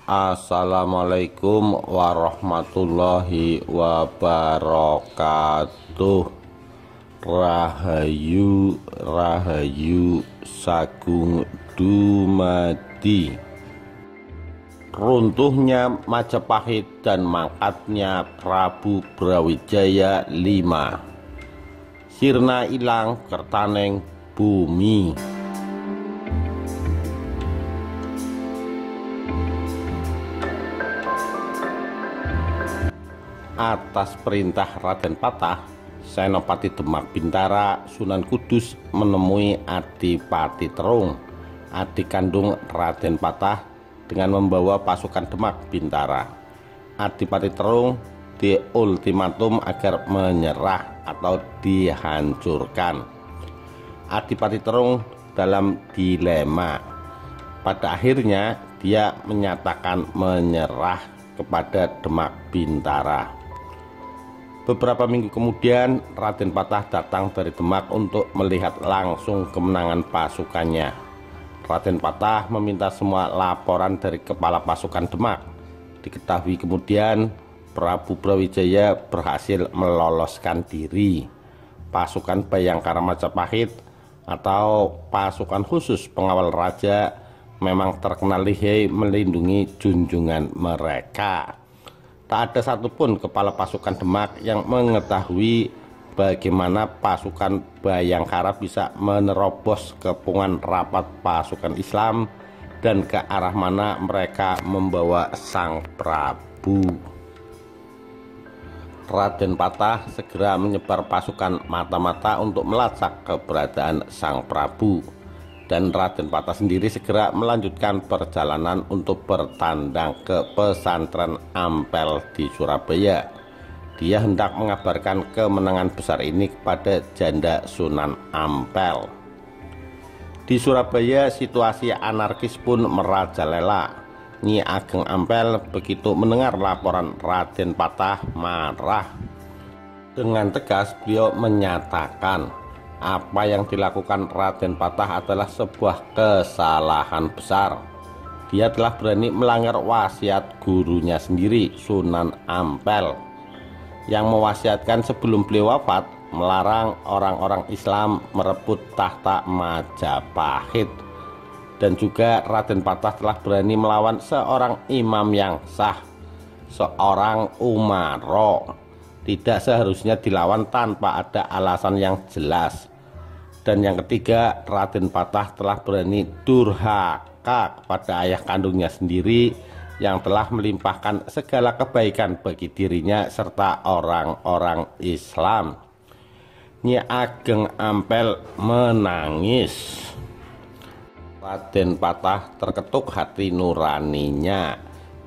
Assalamualaikum warahmatullahi wabarakatuh. Rahayu Rahayu Sagung Dumadi. Runtuhnya Majapahit dan mangkatnya Prabu Brawijaya V. Sirna ilang kertaneng bumi. Atas perintah Raden Patah, Senopati Demak Bintara Sunan Kudus menemui Adipati Terung, adik kandung Raden Patah, dengan membawa pasukan Demak Bintara. Adipati Terung diultimatum agar menyerah atau dihancurkan. Adipati Terung dalam dilema. Pada akhirnya dia menyatakan menyerah kepada Demak Bintara. Beberapa minggu kemudian, Raden Patah datang dari Demak untuk melihat langsung kemenangan pasukannya. Raden Patah meminta semua laporan dari kepala pasukan Demak. Diketahui kemudian Prabu Brawijaya berhasil meloloskan diri. Pasukan Bayangkara Majapahit atau pasukan khusus pengawal raja memang terkenal lihai melindungi junjungan mereka. Tak ada satupun kepala pasukan Demak yang mengetahui bagaimana pasukan Bayangkara bisa menerobos kepungan rapat pasukan Islam dan ke arah mana mereka membawa Sang Prabu. Raden Patah segera menyebar pasukan mata-mata untuk melacak keberadaan Sang Prabu. Dan Raden Patah sendiri segera melanjutkan perjalanan untuk bertandang ke pesantren Ampel di Surabaya. Dia hendak mengabarkan kemenangan besar ini kepada janda Sunan Ampel. Di Surabaya situasi anarkis pun merajalela. Nyi Ageng Ampel begitu mendengar laporan Raden Patah marah. Dengan tegas beliau menyatakan apa yang dilakukan Raden Patah adalah sebuah kesalahan besar. Dia telah berani melanggar wasiat gurunya sendiri, Sunan Ampel, yang mewasiatkan sebelum beliau wafat melarang orang-orang Islam merebut tahta Majapahit. Dan juga Raden Patah telah berani melawan seorang imam yang sah, seorang umaro. Tidak seharusnya dilawan tanpa ada alasan yang jelas. Dan yang ketiga, Raden Patah telah berani durhaka kepada ayah kandungnya sendiri yang telah melimpahkan segala kebaikan bagi dirinya serta orang-orang Islam. Nyi Ageng Ampel menangis. Raden Patah terketuk hati nuraninya.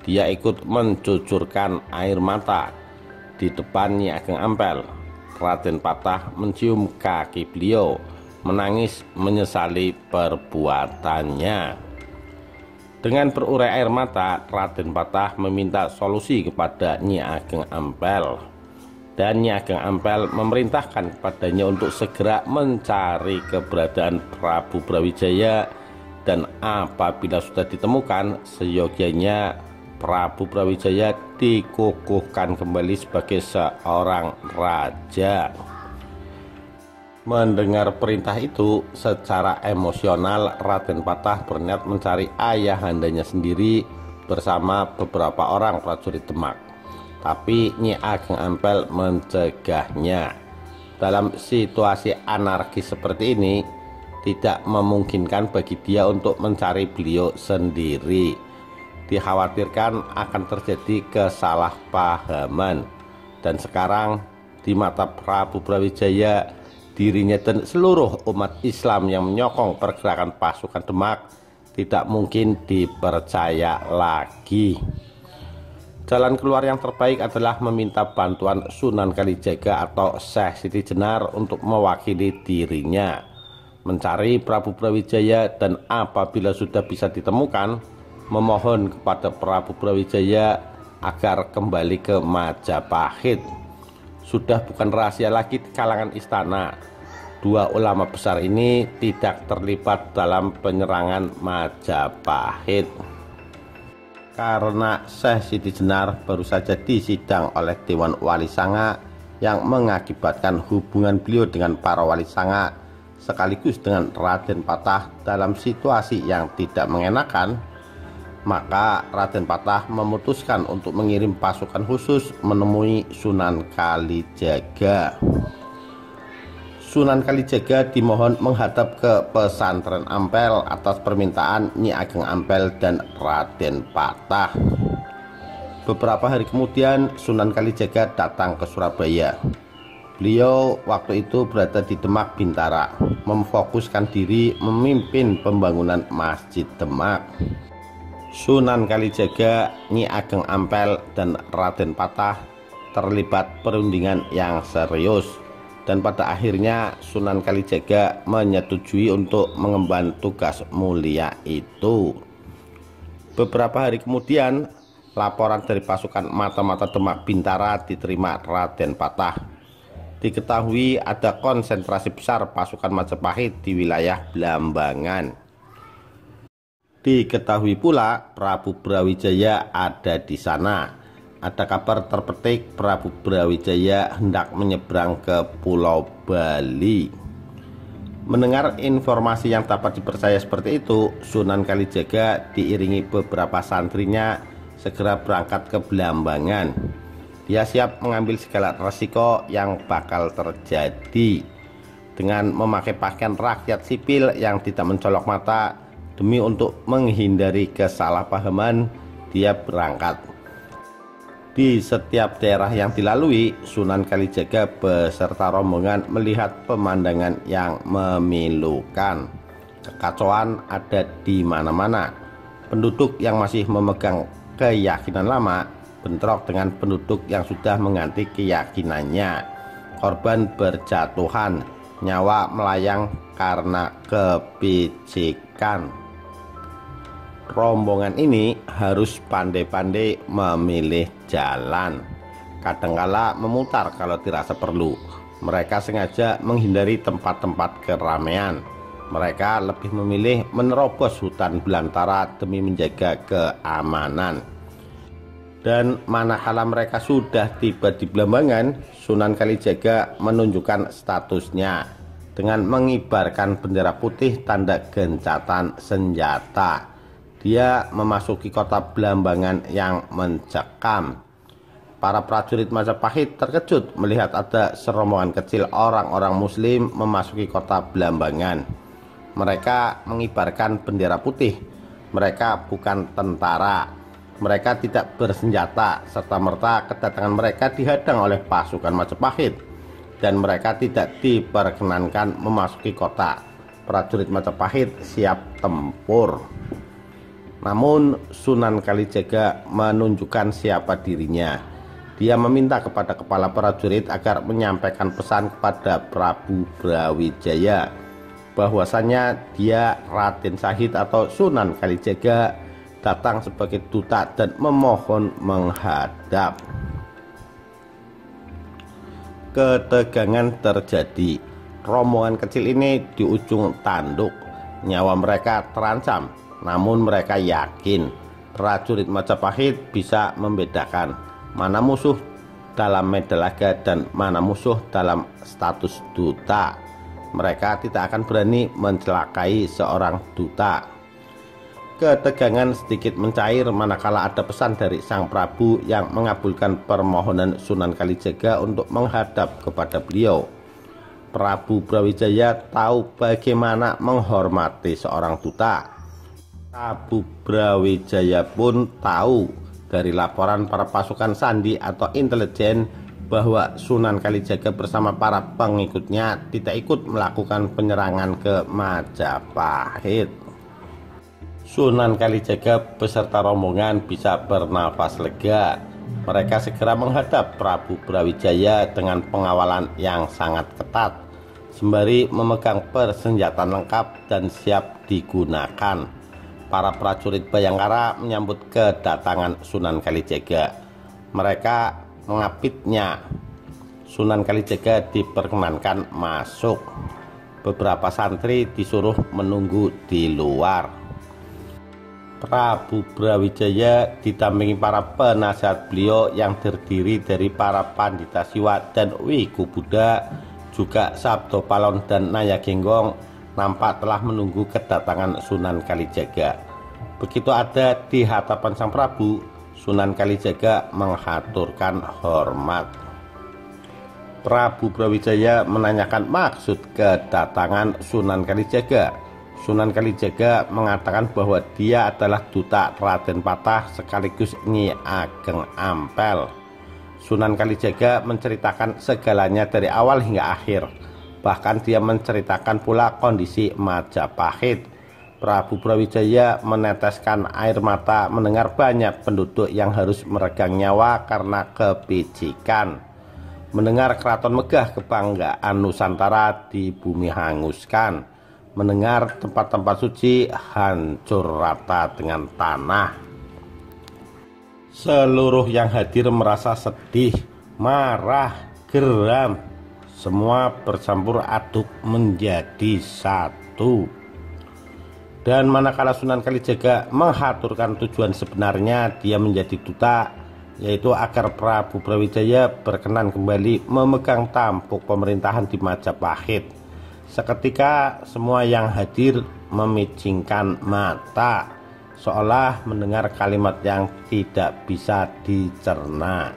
Dia ikut mencucurkan air mata di depan Nyi Ageng Ampel. Raden Patah mencium kaki beliau, menangis menyesali perbuatannya. Dengan berurai air mata, Raden Patah meminta solusi kepada Nyi Ageng Ampel. Dan Nyi Ageng Ampel memerintahkan kepadanya untuk segera mencari keberadaan Prabu Brawijaya, dan apabila sudah ditemukan, seyogyanya Prabu Brawijaya dikukuhkan kembali sebagai seorang raja. Mendengar perintah itu, secara emosional Raden Patah berniat mencari ayahandanya sendiri bersama beberapa orang prajurit Demak. Tapi Nyi Ageng Ampel mencegahnya. Dalam situasi anarkis seperti ini, tidak memungkinkan bagi dia untuk mencari beliau sendiri. Dikhawatirkan akan terjadi kesalahpahaman. Dan sekarang di mata Prabu Brawijaya, dirinya dan seluruh umat Islam yang menyokong pergerakan pasukan Demak tidak mungkin dipercaya lagi. Jalan keluar yang terbaik adalah meminta bantuan Sunan Kalijaga atau Syekh Siti Jenar untuk mewakili dirinya, mencari Prabu Brawijaya, dan apabila sudah bisa ditemukan, memohon kepada Prabu Brawijaya agar kembali ke Majapahit. Sudah bukan rahasia lagi di kalangan istana, dua ulama besar ini tidak terlibat dalam penyerangan Majapahit. karena Syekh Siti Jenar baru saja disidang oleh Dewan Wali Sanga yang mengakibatkan hubungan beliau dengan para wali Sanga sekaligus dengan Raden Patah dalam situasi yang tidak mengenakan, maka Raden Patah memutuskan untuk mengirim pasukan khusus menemui Sunan Kalijaga. Sunan Kalijaga dimohon menghadap ke pesantren Ampel atas permintaan Nyi Ageng Ampel dan Raden Patah. Beberapa hari kemudian Sunan Kalijaga datang ke Surabaya. Beliau waktu itu berada di Demak Bintara, memfokuskan diri memimpin pembangunan Masjid Demak. Sunan Kalijaga, Nyi Ageng Ampel, dan Raden Patah terlibat perundingan yang serius, dan pada akhirnya Sunan Kalijaga menyetujui untuk mengemban tugas mulia itu. Beberapa hari kemudian, laporan dari pasukan mata-mata Demak Bintara diterima Raden Patah. Diketahui ada konsentrasi besar pasukan Majapahit di wilayah Blambangan. Diketahui pula Prabu Brawijaya ada di sana. Ada kabar terpetik Prabu Brawijaya hendak menyeberang ke Pulau Bali. Mendengar informasi yang dapat dipercaya seperti itu, Sunan Kalijaga diiringi beberapa santrinya segera berangkat ke Blambangan. Dia siap mengambil segala resiko yang bakal terjadi dengan memakai pakaian rakyat sipil yang tidak mencolok mata. Demi untuk menghindari kesalahpahaman, dia berangkat. Di setiap daerah yang dilalui, Sunan Kalijaga beserta rombongan melihat pemandangan yang memilukan. Kekacauan ada di mana-mana. Penduduk yang masih memegang keyakinan lama bentrok dengan penduduk yang sudah mengganti keyakinannya. Korban berjatuhan, nyawa melayang karena kepicikan. Rombongan ini harus pandai-pandai memilih jalan. Kadangkala memutar kalau dirasa perlu. Mereka sengaja menghindari tempat-tempat keramaian. Mereka lebih memilih menerobos hutan belantara demi menjaga keamanan. Dan manakala mereka sudah tiba di Blambangan, Sunan Kalijaga menunjukkan statusnya dengan mengibarkan bendera putih tanda gencatan senjata. Dia memasuki kota Blambangan yang mencekam. Para prajurit Majapahit terkejut melihat ada serombongan kecil orang-orang Muslim memasuki kota Blambangan. Mereka mengibarkan bendera putih. Mereka bukan tentara. Mereka tidak bersenjata, serta-merta kedatangan mereka dihadang oleh pasukan Majapahit, dan mereka tidak diperkenankan memasuki kota. Prajurit Majapahit siap tempur. Namun Sunan Kalijaga menunjukkan siapa dirinya. Dia meminta kepada kepala prajurit agar menyampaikan pesan kepada Prabu Brawijaya bahwasanya dia Raden Syahid atau Sunan Kalijaga datang sebagai duta dan memohon menghadap. Ketegangan terjadi. Rombongan kecil ini di ujung tanduk. Nyawa mereka terancam, namun mereka yakin prajurit Majapahit bisa membedakan mana musuh dalam medal laga dan mana musuh dalam status duta. Mereka tidak akan berani mencelakai seorang duta. Ketegangan sedikit mencair manakala ada pesan dari Sang Prabu yang mengabulkan permohonan Sunan Kalijaga untuk menghadap kepada beliau. Prabu Brawijaya tahu bagaimana menghormati seorang duta. Prabu Brawijaya pun tahu dari laporan para pasukan sandi atau intelijen bahwa Sunan Kalijaga bersama para pengikutnya tidak ikut melakukan penyerangan ke Majapahit. Sunan Kalijaga beserta rombongan bisa bernafas lega. Mereka segera menghadap Prabu Brawijaya dengan pengawalan yang sangat ketat, sembari memegang persenjataan lengkap dan siap digunakan. Para prajurit Bayangkara menyambut kedatangan Sunan Kalijaga. Mereka mengapitnya. Sunan Kalijaga diperkenankan masuk. Beberapa santri disuruh menunggu di luar. Prabu Brawijaya didampingi para penasihat beliau yang terdiri dari para Pandita Siwa dan Wiku Buddha, juga Sabdo Palon dan Naya Genggong, nampak telah menunggu kedatangan Sunan Kalijaga. Begitu ada di hadapan sang Prabu, Sunan Kalijaga menghaturkan hormat. Prabu Brawijaya menanyakan maksud kedatangan Sunan Kalijaga. Sunan Kalijaga mengatakan bahwa dia adalah duta Raden Patah sekaligus Nyi Ageng Ampel. Sunan Kalijaga menceritakan segalanya dari awal hingga akhir. Bahkan dia menceritakan pula kondisi Majapahit. Prabu Brawijaya meneteskan air mata mendengar banyak penduduk yang harus meregang nyawa karena kepicikan. Mendengar keraton megah kebanggaan Nusantara di bumi hanguskan. Mendengar tempat-tempat suci hancur rata dengan tanah. Seluruh yang hadir merasa sedih, marah, geram. Semua bercampur aduk menjadi satu. Dan manakala Sunan Kalijaga menghaturkan tujuan sebenarnya dia menjadi duta, yaitu agar Prabu Brawijaya berkenan kembali memegang tampuk pemerintahan di Majapahit. Seketika semua yang hadir memicingkan mata, seolah mendengar kalimat yang tidak bisa dicerna.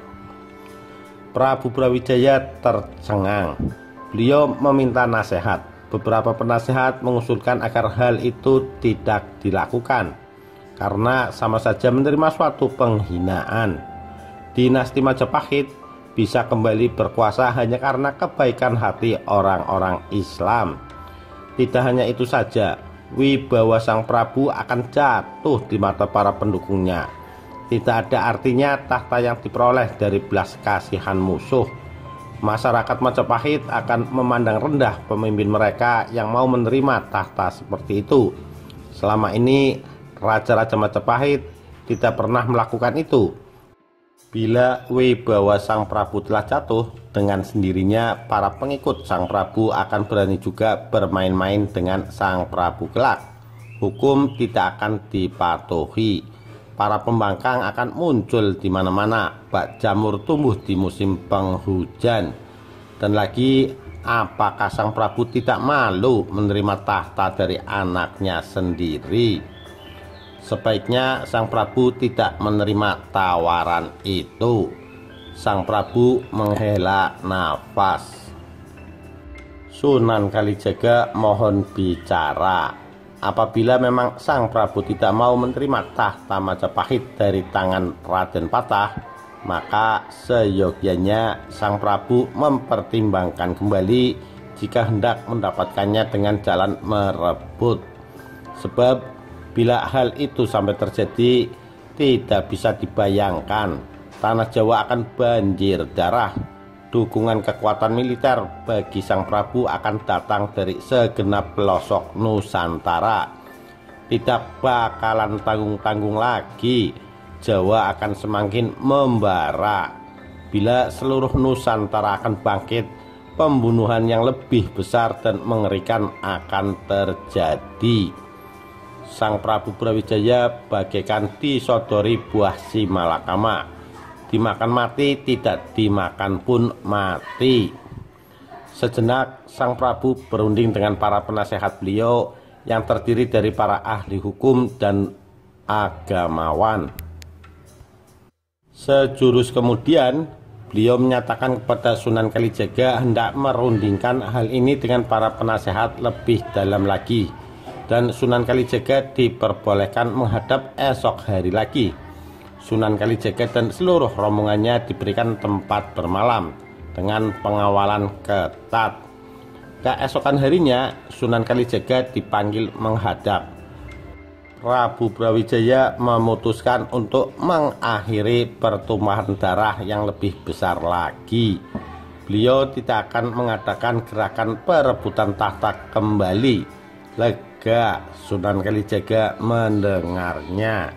Prabu Brawijaya tercengang. Beliau meminta nasihat. Beberapa penasehat mengusulkan agar hal itu tidak dilakukan, karena sama saja menerima suatu penghinaan. Dinasti Majapahit bisa kembali berkuasa hanya karena kebaikan hati orang-orang Islam. Tidak hanya itu saja, wibawa sang Prabu akan jatuh di mata para pendukungnya. Tidak ada artinya tahta yang diperoleh dari belas kasihan musuh. Masyarakat Majapahit akan memandang rendah pemimpin mereka yang mau menerima tahta seperti itu. Selama ini raja-raja Majapahit tidak pernah melakukan itu. Bila wibawa sang Prabu telah jatuh, dengan sendirinya para pengikut sang Prabu akan berani juga bermain-main dengan sang Prabu kelak. Hukum tidak akan dipatuhi. Para pembangkang akan muncul di mana-mana. Bak jamur tumbuh di musim penghujan. Dan lagi, apakah sang Prabu tidak malu menerima tahta dari anaknya sendiri? Sebaiknya sang Prabu tidak menerima tawaran itu. Sang Prabu menghela nafas. Sunan Kalijaga mohon bicara. Apabila memang sang Prabu tidak mau menerima tahta Majapahit dari tangan Raden Patah, maka seyogyanya sang Prabu mempertimbangkan kembali jika hendak mendapatkannya dengan jalan merebut. Sebab bila hal itu sampai terjadi, tidak bisa dibayangkan tanah Jawa akan banjir darah. Dukungan kekuatan militer bagi sang Prabu akan datang dari segenap pelosok Nusantara. Tidak bakalan tanggung-tanggung lagi. Jawa akan semakin membara. Bila seluruh Nusantara akan bangkit, pembunuhan yang lebih besar dan mengerikan akan terjadi. Sang Prabu Brawijaya bagaikan disodori buah si malakama. Dimakan mati, tidak dimakan pun mati. Sejenak sang Prabu berunding dengan para penasehat beliau yang terdiri dari para ahli hukum dan agamawan. Sejurus kemudian beliau menyatakan kepada Sunan Kalijaga hendak merundingkan hal ini dengan para penasehat lebih dalam lagi. Dan Sunan Kalijaga diperbolehkan menghadap esok hari lagi. Sunan Kalijaga dan seluruh rombongannya diberikan tempat bermalam dengan pengawalan ketat. Keesokan harinya Sunan Kalijaga dipanggil menghadap. Prabu Brawijaya memutuskan untuk mengakhiri pertumpahan darah yang lebih besar lagi. Beliau tidak akan mengadakan gerakan perebutan tahta kembali. Lega Sunan Kalijaga mendengarnya.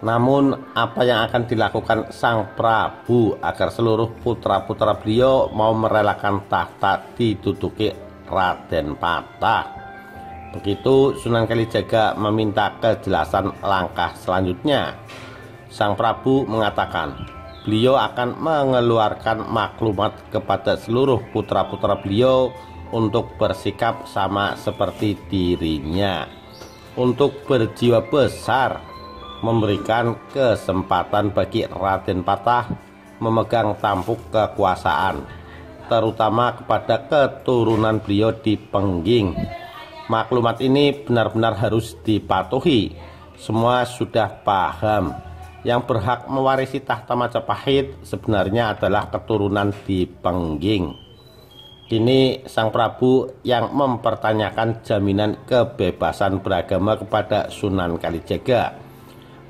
Namun apa yang akan dilakukan sang Prabu agar seluruh putra-putra beliau mau merelakan tahta diduduki Raden Patah? Begitu Sunan Kalijaga meminta kejelasan langkah selanjutnya. Sang Prabu mengatakan beliau akan mengeluarkan maklumat kepada seluruh putra-putra beliau untuk bersikap sama seperti dirinya, untuk berjiwa besar, memberikan kesempatan bagi Raden Patah memegang tampuk kekuasaan, terutama kepada keturunan beliau di Pengging. Maklumat ini benar-benar harus dipatuhi. Semua sudah paham, yang berhak mewarisi tahta Majapahit sebenarnya adalah keturunan di Pengging. Kini Sang Prabu yang mempertanyakan jaminan kebebasan beragama kepada Sunan Kalijaga.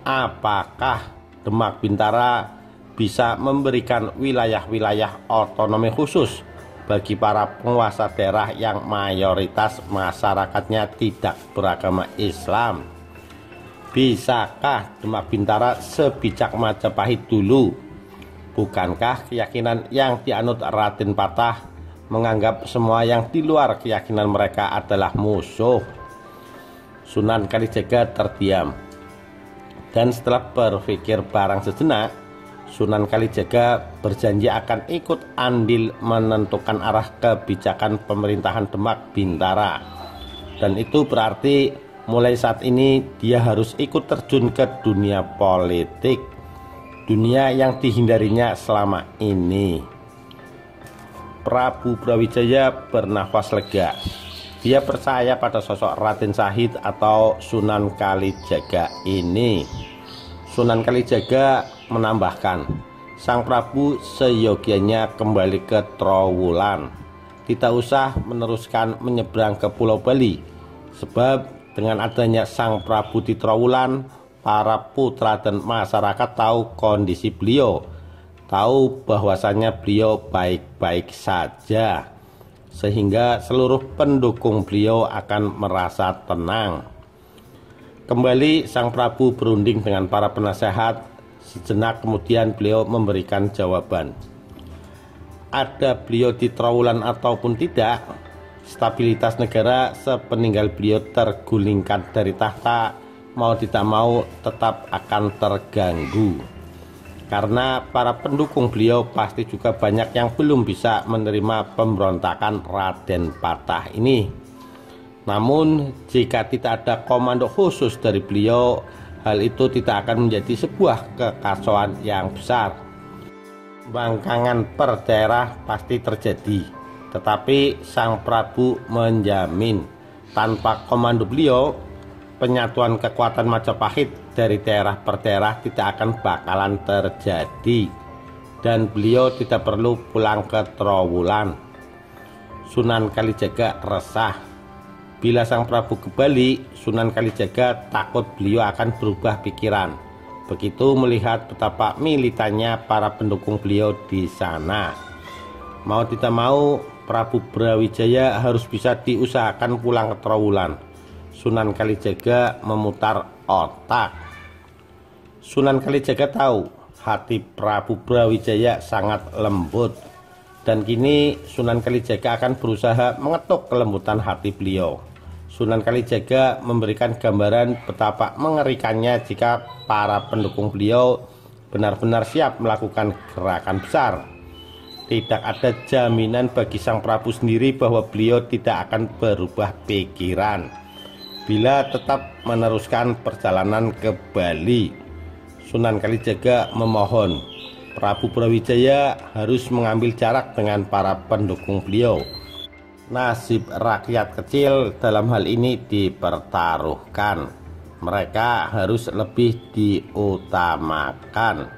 Apakah Demak Bintara bisa memberikan wilayah-wilayah otonomi khusus bagi para penguasa daerah yang mayoritas masyarakatnya tidak beragama Islam? Bisakah Demak Bintara sebijak Majapahit dulu? Bukankah keyakinan yang dianut Raden Patah menganggap semua yang di luar keyakinan mereka adalah musuh? Sunan Kalijaga terdiam, dan setelah berpikir barang sejenak, Sunan Kalijaga berjanji akan ikut andil menentukan arah kebijakan pemerintahan Demak Bintara. Dan itu berarti mulai saat ini dia harus ikut terjun ke dunia politik, dunia yang dihindarinya selama ini. Prabu Brawijaya bernafas lega. Dia percaya pada sosok Raden Syahid atau Sunan Kalijaga ini. Sunan Kalijaga menambahkan, Sang Prabu seyogianya kembali ke Trowulan, tidak usah meneruskan menyeberang ke Pulau Bali, sebab dengan adanya Sang Prabu di Trowulan, para putra dan masyarakat tahu kondisi beliau, tahu bahwasannya beliau baik-baik saja, sehingga seluruh pendukung beliau akan merasa tenang. Kembali Sang Prabu berunding dengan para penasehat. Sejenak kemudian beliau memberikan jawaban. Ada beliau di Trowulan ataupun tidak, stabilitas negara sepeninggal beliau tergulingkan dari tahta, mau tidak mau tetap akan terganggu. Karena para pendukung beliau pasti juga banyak yang belum bisa menerima pemberontakan Raden Patah ini. Namun jika tidak ada komando khusus dari beliau, hal itu tidak akan menjadi sebuah kekacauan yang besar. Bangkangan per daerah pasti terjadi, tetapi Sang Prabu menjamin tanpa komando beliau, penyatuan kekuatan Majapahit dari daerah per daerah tidak akan bakalan terjadi, dan beliau tidak perlu pulang ke Trowulan. Sunan Kalijaga resah. Bila Sang Prabu kembali, Sunan Kalijaga takut beliau akan berubah pikiran. Begitu melihat betapa militannya para pendukung beliau di sana. Mau tidak mau, Prabu Brawijaya harus bisa diusahakan pulang ke Trowulan. Sunan Kalijaga memutar otak. Sunan Kalijaga tahu hati Prabu Brawijaya sangat lembut, dan kini Sunan Kalijaga akan berusaha mengetuk kelembutan hati beliau. Sunan Kalijaga memberikan gambaran betapa mengerikannya jika para pendukung beliau benar-benar siap melakukan gerakan besar. Tidak ada jaminan bagi Sang Prabu sendiri bahwa beliau tidak akan berubah pikiran bila tetap meneruskan perjalanan ke Bali. Sunan Kalijaga memohon Prabu Brawijaya harus mengambil jarak dengan para pendukung beliau. Nasib rakyat kecil dalam hal ini dipertaruhkan. Mereka harus lebih diutamakan.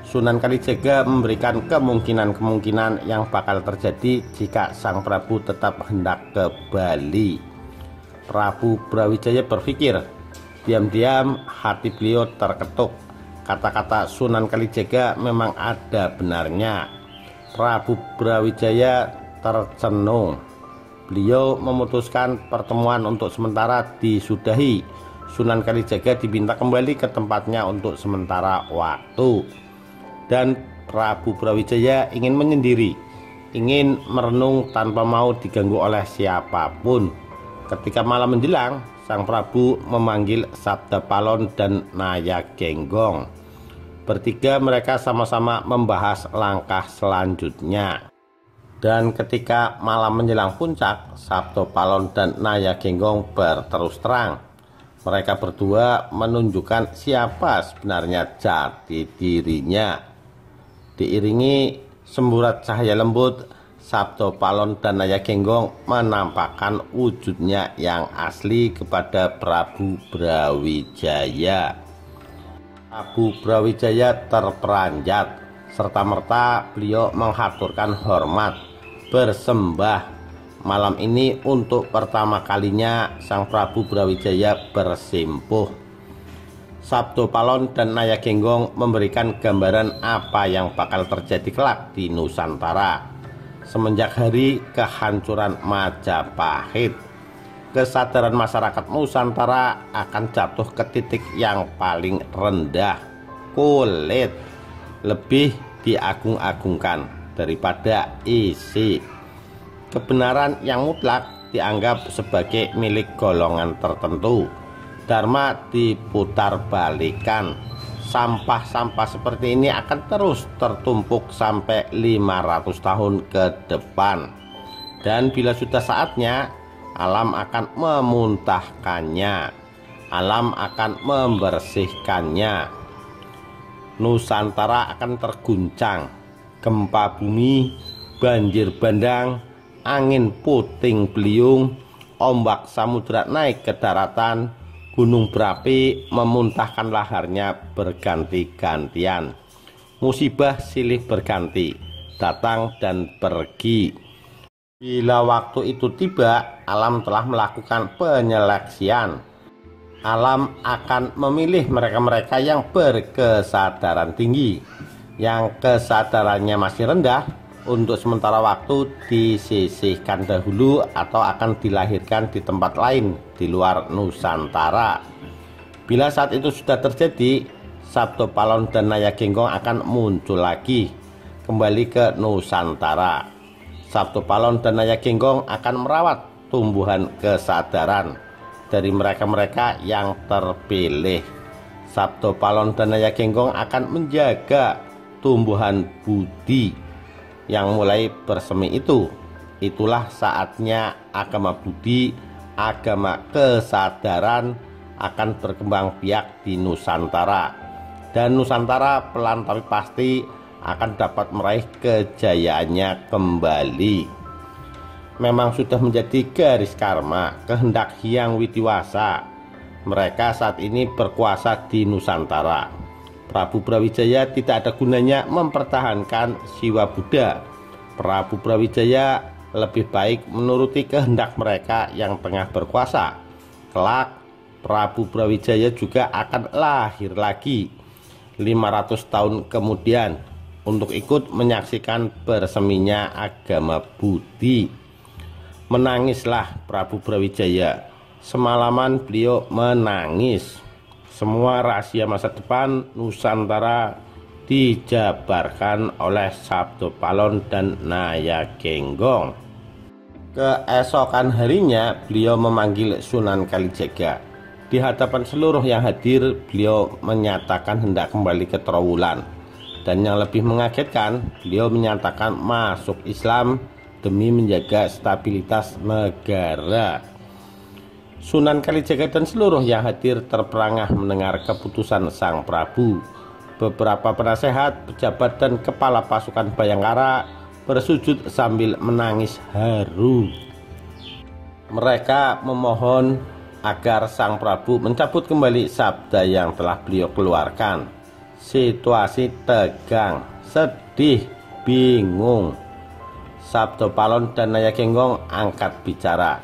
Sunan Kalijaga memberikan kemungkinan-kemungkinan yang bakal terjadi jika Sang Prabu tetap hendak ke Bali. Prabu Brawijaya berpikir, diam-diam hati beliau terketuk. Kata-kata Sunan Kalijaga memang ada benarnya. Prabu Brawijaya tercenung. Beliau memutuskan pertemuan untuk sementara disudahi. Sunan Kalijaga diminta kembali ke tempatnya untuk sementara waktu. Dan Prabu Brawijaya ingin menyendiri, ingin merenung tanpa mau diganggu oleh siapapun. Ketika malam menjelang, Sang Prabu memanggil Sabda Palon dan Nayagenggong. Bertiga mereka sama-sama membahas langkah selanjutnya. Dan ketika malam menjelang puncak, Sabda Palon dan Nayagenggong berterus terang. Mereka berdua menunjukkan siapa sebenarnya jati dirinya. Diiringi semburat cahaya lembut, Sabda Palon dan Nayagenggong menampakkan wujudnya yang asli kepada Prabu Brawijaya. Prabu Brawijaya terperanjat, serta-merta beliau menghaturkan hormat, bersembah. Malam ini untuk pertama kalinya Sang Prabu Brawijaya bersimpuh. Sabda Palon dan Nayagenggong memberikan gambaran apa yang bakal terjadi kelak di Nusantara. Semenjak hari kehancuran Majapahit, kesadaran masyarakat Nusantara akan jatuh ke titik yang paling rendah. Kulit lebih diagung-agungkan daripada isi. Kebenaran yang mutlak dianggap sebagai milik golongan tertentu. Dharma diputarbalikan. Sampah-sampah seperti ini akan terus tertumpuk sampai 500 tahun ke depan. Dan bila sudah saatnya, alam akan memuntahkannya. Alam akan membersihkannya. Nusantara akan terguncang. Gempa bumi, banjir bandang, angin puting beliung, ombak samudra naik ke daratan, gunung berapi memuntahkan laharnya berganti-gantian. Musibah silih berganti, datang dan pergi. Bila waktu itu tiba, alam telah melakukan penyeleksian. Alam akan memilih mereka-mereka yang berkesadaran tinggi. Yang kesadarannya masih rendah, untuk sementara waktu disisihkan dahulu atau akan dilahirkan di tempat lain di luar Nusantara. Bila saat itu sudah terjadi, Sabda Palon dan Nayagenggong akan muncul lagi kembali ke Nusantara. Sabda Palon dan Nayagenggong akan merawat tumbuhan kesadaran dari mereka-mereka yang terpilih. Sabda Palon dan Nayagenggong akan menjaga tumbuhan budi yang mulai bersemi itu. Itulah saatnya agama budi, agama kesadaran akan berkembang biak di Nusantara. Dan Nusantara pelan tapi pasti akan dapat meraih kejayaannya kembali. Memang sudah menjadi garis karma, kehendak Hyang Widi-Wasa. Mereka saat ini berkuasa di Nusantara. Prabu Brawijaya tidak ada gunanya mempertahankan Siwa Buddha. Prabu Brawijaya lebih baik menuruti kehendak mereka yang tengah berkuasa. Kelak Prabu Brawijaya juga akan lahir lagi 500 tahun kemudian untuk ikut menyaksikan berseminya agama budi. Menangislah Prabu Brawijaya. Semalaman beliau menangis. Semua rahasia masa depan Nusantara dijabarkan oleh Sabda Palon dan Nayagenggong. Keesokan harinya beliau memanggil Sunan Kalijaga. Di hadapan seluruh yang hadir, beliau menyatakan hendak kembali ke Trowulan. Dan yang lebih mengagetkan, beliau menyatakan masuk Islam demi menjaga stabilitas negara. Sunan Kalijaga dan seluruh yang hadir terperangah mendengar keputusan Sang Prabu. Beberapa penasehat, pejabat, dan kepala pasukan Bayangkara bersujud sambil menangis haru. Mereka memohon agar Sang Prabu mencabut kembali sabda yang telah beliau keluarkan. Situasi tegang, sedih, bingung. Sabda Palon dan Nayagenggong angkat bicara.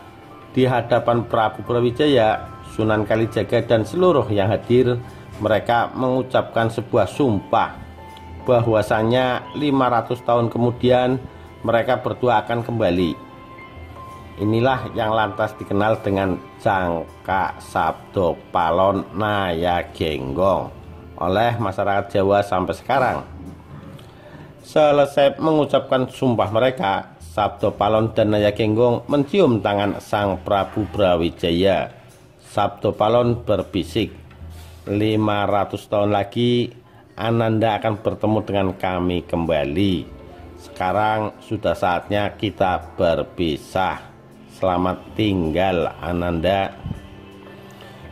Di hadapan Prabu Brawijaya, Sunan Kalijaga dan seluruh yang hadir, mereka mengucapkan sebuah sumpah bahwasanya 500 tahun kemudian mereka berdua akan kembali. Inilah yang lantas dikenal dengan Jangka Sabda Palon Nayagenggong oleh masyarakat Jawa sampai sekarang. Selesai mengucapkan sumpah mereka, Sabdo Palon dan Nayagenggong mencium tangan Sang Prabu Brawijaya. Sabdo Palon berbisik, 500 tahun lagi Ananda akan bertemu dengan kami kembali. Sekarang sudah saatnya kita berpisah. Selamat tinggal Ananda.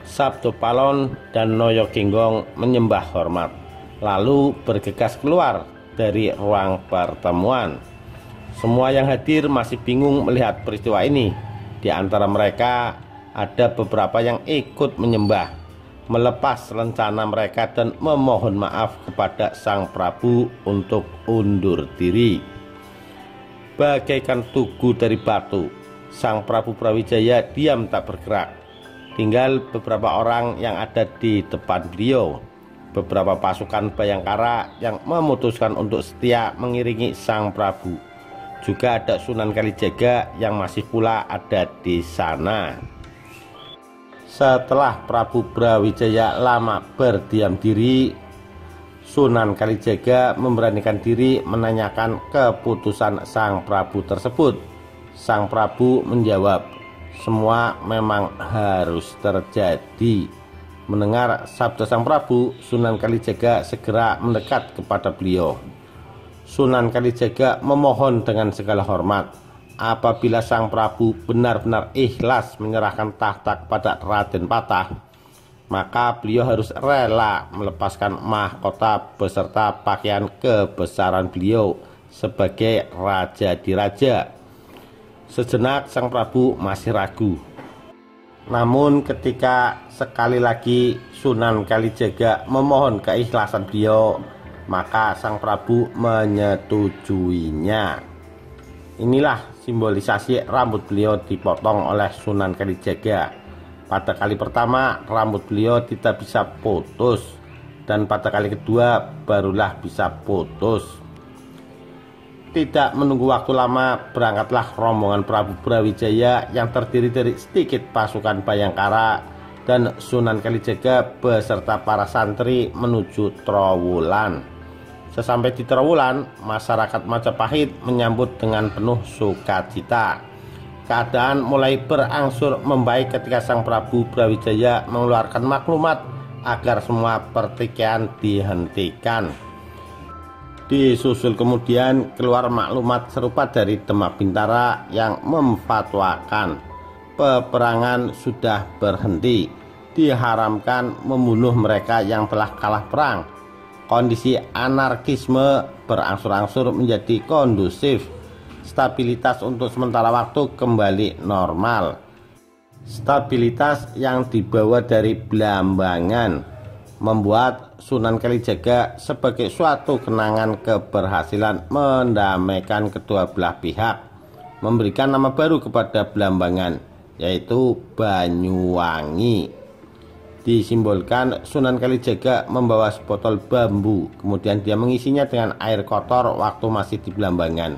Sabdo Palon dan Nayagenggong menyembah hormat, lalu bergegas keluar dari ruang pertemuan. Semua yang hadir masih bingung melihat peristiwa ini. Di antara mereka ada beberapa yang ikut menyembah, melepas rencana mereka dan memohon maaf kepada Sang Prabu untuk undur diri. Bagaikan tugu dari batu, Sang Prabu Brawijaya diam tak bergerak. Tinggal beberapa orang yang ada di depan beliau. Beberapa pasukan Bayangkara yang memutuskan untuk setia mengiringi Sang Prabu. Juga ada Sunan Kalijaga yang masih pula ada di sana. Setelah Prabu Brawijaya lama berdiam diri, Sunan Kalijaga memberanikan diri menanyakan keputusan Sang Prabu tersebut. Sang Prabu menjawab, semua memang harus terjadi. Mendengar sabda Sang Prabu, Sunan Kalijaga segera mendekat kepada beliau. Sunan Kalijaga memohon dengan segala hormat, apabila Sang Prabu benar-benar ikhlas menyerahkan tahta kepada Raden Patah, maka beliau harus rela melepaskan mahkota beserta pakaian kebesaran beliau sebagai raja di raja. Sejenak Sang Prabu masih ragu. Namun ketika sekali lagi Sunan Kalijaga memohon keikhlasan beliau, maka Sang Prabu menyetujuinya. Inilah simbolisasi rambut beliau dipotong oleh Sunan Kalijaga. Pada kali pertama rambut beliau tidak bisa putus, dan pada kali kedua barulah bisa putus. Tidak menunggu waktu lama, berangkatlah rombongan Prabu Brawijaya yang terdiri dari sedikit pasukan Bayangkara dan Sunan Kalijaga beserta para santri menuju Trowulan. Sesampai di Trowulan, masyarakat Majapahit menyambut dengan penuh sukacita. Keadaan mulai berangsur membaik ketika Sang Prabu Brawijaya mengeluarkan maklumat agar semua pertikaian dihentikan. Disusul kemudian keluar maklumat serupa dari Demak Bintara yang memfatwakan peperangan sudah berhenti, diharamkan membunuh mereka yang telah kalah perang. Kondisi anarkisme berangsur-angsur menjadi kondusif. Stabilitas untuk sementara waktu kembali normal. Stabilitas yang dibawa dari Blambangan membuat Sunan Kalijaga sebagai suatu kenangan keberhasilan mendamaikan kedua belah pihak, memberikan nama baru kepada Blambangan, yaitu Banyuwangi. Disimbolkan Sunan Kalijaga membawa sebotol bambu, kemudian dia mengisinya dengan air kotor waktu masih di Blambangan.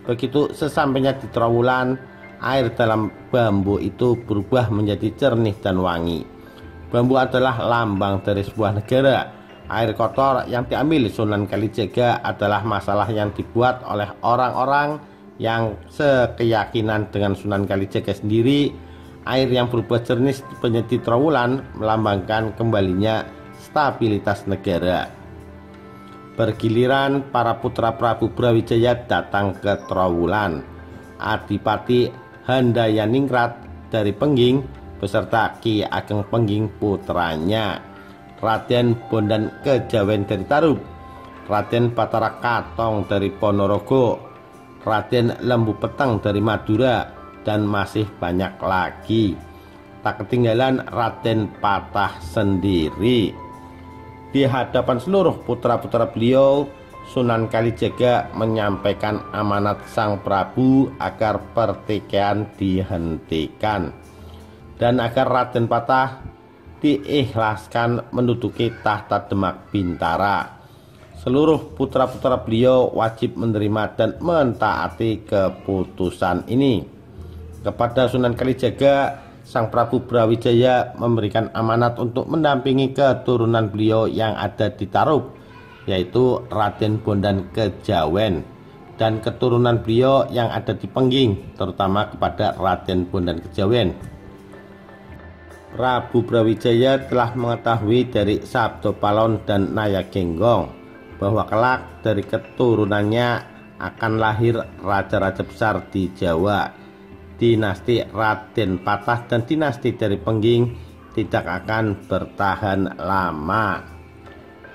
Begitu sesampainya di Trowulan, air dalam bambu itu berubah menjadi jernih dan wangi. Bambu adalah lambang dari sebuah negara. Air kotor yang diambil Sunan Kalijaga adalah masalah yang dibuat oleh orang-orang yang sekeyakinan dengan Sunan Kalijaga sendiri. Air yang berubah jernih menjadi Trowulan melambangkan kembalinya stabilitas negara. Bergiliran para putra Prabu Brawijaya datang ke Trowulan. Adipati Handayaningrat dari Pengging beserta Ki Ageng Pengging putranya, Raden Bondan Kejawen dari Tarub, Raden Batara Katong dari Ponorogo, Raden Lembu Peteng dari Madura, dan masih banyak lagi. Tak ketinggalan Raden Patah sendiri. Di hadapan seluruh putra-putra beliau, Sunan Kalijaga menyampaikan amanat Sang Prabu agar pertikaian dihentikan dan agar Raden Patah diikhlaskan menduduki tahta Demak Bintara. Seluruh putra-putra beliau wajib menerima dan mentaati keputusan ini. Kepada Sunan Kalijaga, Sang Prabu Brawijaya memberikan amanat untuk mendampingi keturunan beliau yang ada di Tarub, yaitu Raden Bondan Kejawen, dan keturunan beliau yang ada di Pengging, terutama kepada Raden Bondan Kejawen. Prabu Brawijaya telah mengetahui dari Sabdo Palon dan Nayagenggong bahwa kelak dari keturunannya akan lahir raja-raja besar di Jawa. Dinasti Raden Patah dan dinasti dari Pengging tidak akan bertahan lama.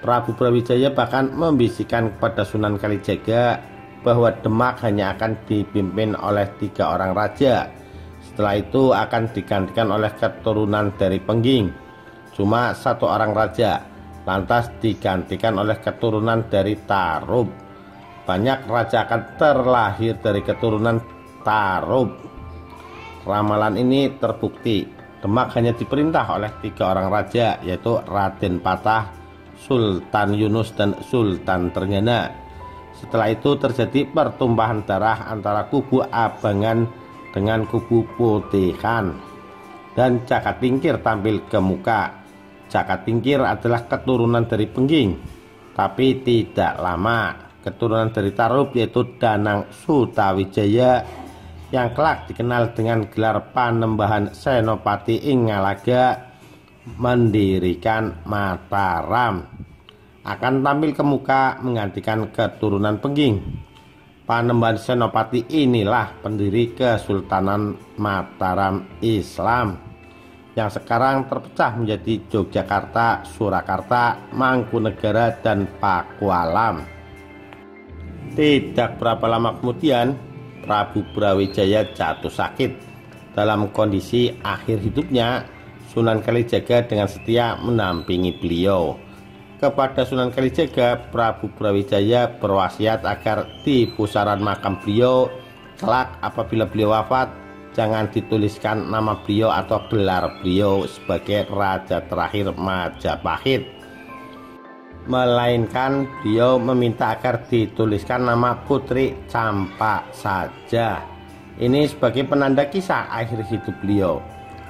Prabu Brawijaya bahkan membisikkan kepada Sunan Kalijaga bahwa Demak hanya akan dipimpin oleh 3 orang raja. Setelah itu akan digantikan oleh keturunan dari Pengging, cuma 1 orang raja, lantas digantikan oleh keturunan dari Tarub. Banyak raja akan terlahir dari keturunan Tarub. Ramalan ini terbukti. Demak hanya diperintah oleh 3 orang raja, yaitu Raden Patah, Sultan Yunus, dan Sultan Trengana. Setelah itu terjadi pertumpahan darah antara kubu Abangan dengan kubu Putihan, dan Jaka Tingkir tampil ke muka. Jaka Tingkir adalah keturunan dari Pengging, tapi tidak lama keturunan dari Tarub, yaitu Danang Sutawijaya yang kelak dikenal dengan gelar Panembahan Senopati ing Ngalaga, mendirikan Mataram, akan tampil ke muka menggantikan keturunan Pengging. Panembahan Senopati inilah pendiri Kesultanan Mataram Islam yang sekarang terpecah menjadi Yogyakarta, Surakarta, Mangkunegara, dan Pakualam. Tidak berapa lama kemudian Prabu Brawijaya jatuh sakit. Dalam kondisi akhir hidupnya, Sunan Kalijaga dengan setia mendampingi beliau. Kepada Sunan Kalijaga, Prabu Brawijaya berwasiat agar di pusaran makam beliau kelak apabila beliau wafat, jangan dituliskan nama beliau atau gelar beliau sebagai raja terakhir Majapahit, melainkan beliau meminta agar dituliskan nama Putri Campak saja. Ini sebagai penanda kisah akhir hidup beliau,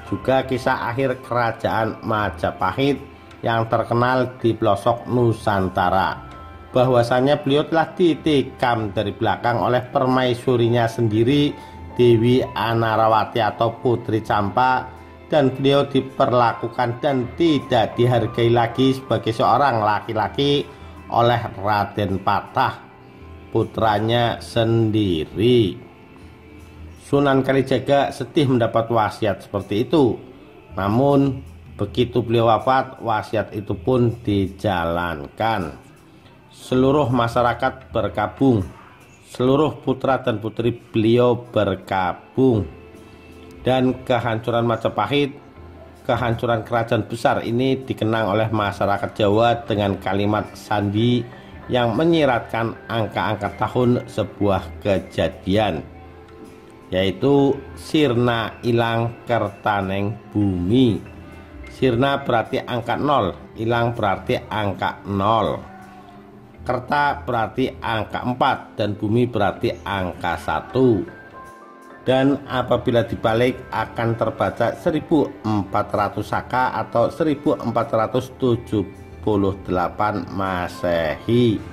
juga kisah akhir kerajaan Majapahit yang terkenal di pelosok Nusantara. Bahwasanya beliau telah ditikam dari belakang oleh permaisurinya sendiri, Dewi Anarawati atau Putri Campak, dan beliau diperlakukan dan tidak dihargai lagi sebagai seorang laki-laki oleh Raden Patah, putranya sendiri. Sunan Kalijaga sedih mendapat wasiat seperti itu. Namun begitu beliau wafat, wasiat itu pun dijalankan. Seluruh masyarakat bergabung, seluruh putra dan putri beliau bergabung, dan kehancuran Majapahit, kehancuran kerajaan besar ini dikenang oleh masyarakat Jawa dengan kalimat sandi yang menyiratkan angka-angka tahun sebuah kejadian, yaitu sirna ilang kertaneng bumi. Sirna berarti angka 0, ilang berarti angka 0, kerta berarti angka 4, dan bumi berarti angka 1. Dan apabila dibalik akan terbaca 1400 Saka atau 1478 Masehi.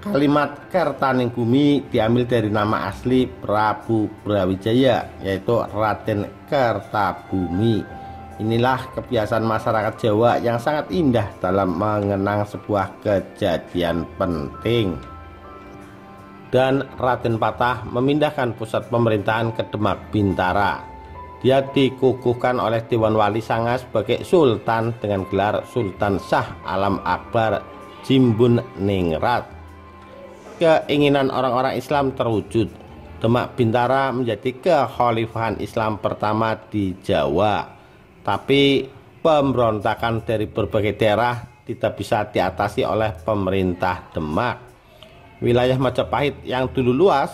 Kalimat kertaning bumi diambil dari nama asli Prabu Brawijaya, yaitu Raden Kertabumi. Inilah kebiasaan masyarakat Jawa yang sangat indah dalam mengenang sebuah kejadian penting. Dan Raden Patah memindahkan pusat pemerintahan ke Demak Bintara. Dia dikukuhkan oleh Dewan Wali Sanga sebagai Sultan dengan gelar Sultan Shah Alam Akbar Jimbun Ningrat. Keinginan orang-orang Islam terwujud. Demak Bintara menjadi kekhalifahan Islam pertama di Jawa. Tapi pemberontakan dari berbagai daerah tidak bisa diatasi oleh pemerintah Demak. Wilayah Majapahit yang dulu luas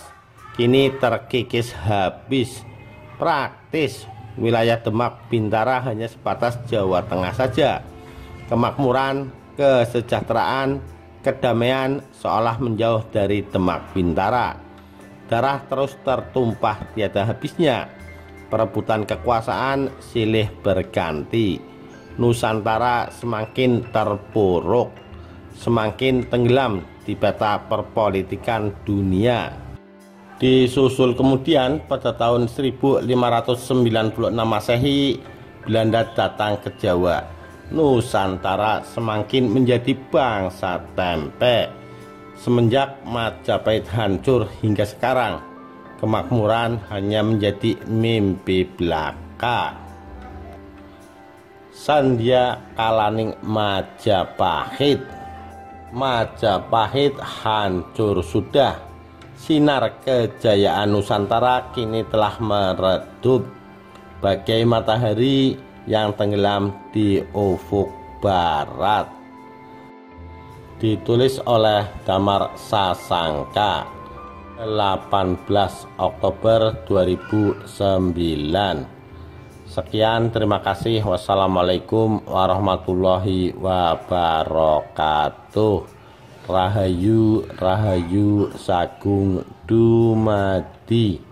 kini terkikis habis. Praktis wilayah Demak Bintara hanya sebatas Jawa Tengah saja. Kemakmuran, kesejahteraan, kedamaian seolah menjauh dari Demak Bintara. Darah terus tertumpah tiada habisnya. Perebutan kekuasaan silih berganti. Nusantara semakin terpuruk. semakin tenggelam di peta perpolitikan dunia. Disusul kemudian pada tahun 1596 Masehi, Belanda datang ke Jawa. Nusantara semakin menjadi bangsa tempe. Semenjak Majapahit hancur hingga sekarang, kemakmuran hanya menjadi mimpi belaka. Sandya kalaning Majapahit. Majapahit hancur sudah. Sinar kejayaan Nusantara kini telah meredup bagai matahari yang tenggelam di ufuk barat. Ditulis oleh Damar Sasangka, 18 Oktober 2009. Sekian, terima kasih. Wassalamualaikum warahmatullahi wabarakatuh. Rahayu, Rahayu Sagung Dumadi.